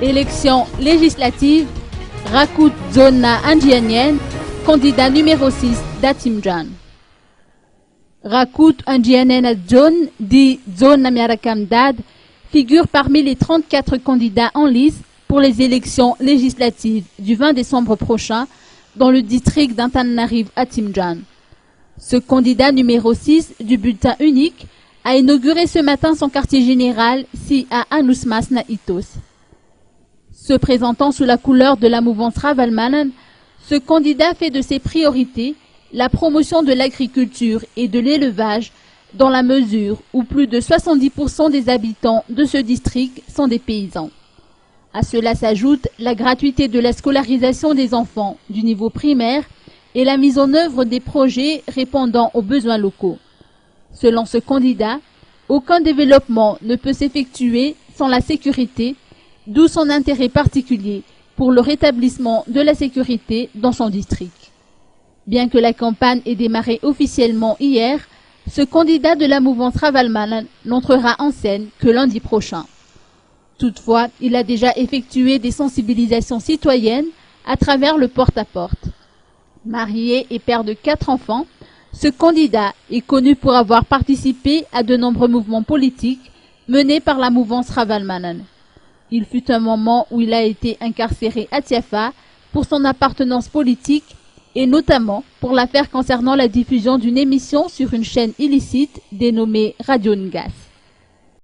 Élection législative, Rakut Zona Indianienne, candidat numéro 6 d'Atimjan. Rakut Indianienne Zone, dit Zone Amiarakamdad, figure parmi les 34 candidats en lice pour les élections législatives du 20 décembre prochain dans le district d'Antananarive Atimjan. Ce candidat numéro 6 du bulletin unique a inauguré ce matin son quartier général si à Anusmas Naïtos. Se présentant sous la couleur de la mouvance Ravalmanan, ce candidat fait de ses priorités la promotion de l'agriculture et de l'élevage dans la mesure où plus de 70% des habitants de ce district sont des paysans. À cela s'ajoute la gratuité de la scolarisation des enfants du niveau primaire et la mise en œuvre des projets répondant aux besoins locaux. Selon ce candidat, aucun développement ne peut s'effectuer sans la sécurité, d'où son intérêt particulier pour le rétablissement de la sécurité dans son district. Bien que la campagne ait démarré officiellement hier, ce candidat de la mouvance Ravalmanan n'entrera en scène que lundi prochain. Toutefois, il a déjà effectué des sensibilisations citoyennes à travers le porte-à-porte. Marié et père de 4 enfants, ce candidat est connu pour avoir participé à de nombreux mouvements politiques menés par la mouvance Ravalmanan. Il fut un moment où il a été incarcéré à Tiafa pour son appartenance politique et notamment pour l'affaire concernant la diffusion d'une émission sur une chaîne illicite dénommée Radio Ngas.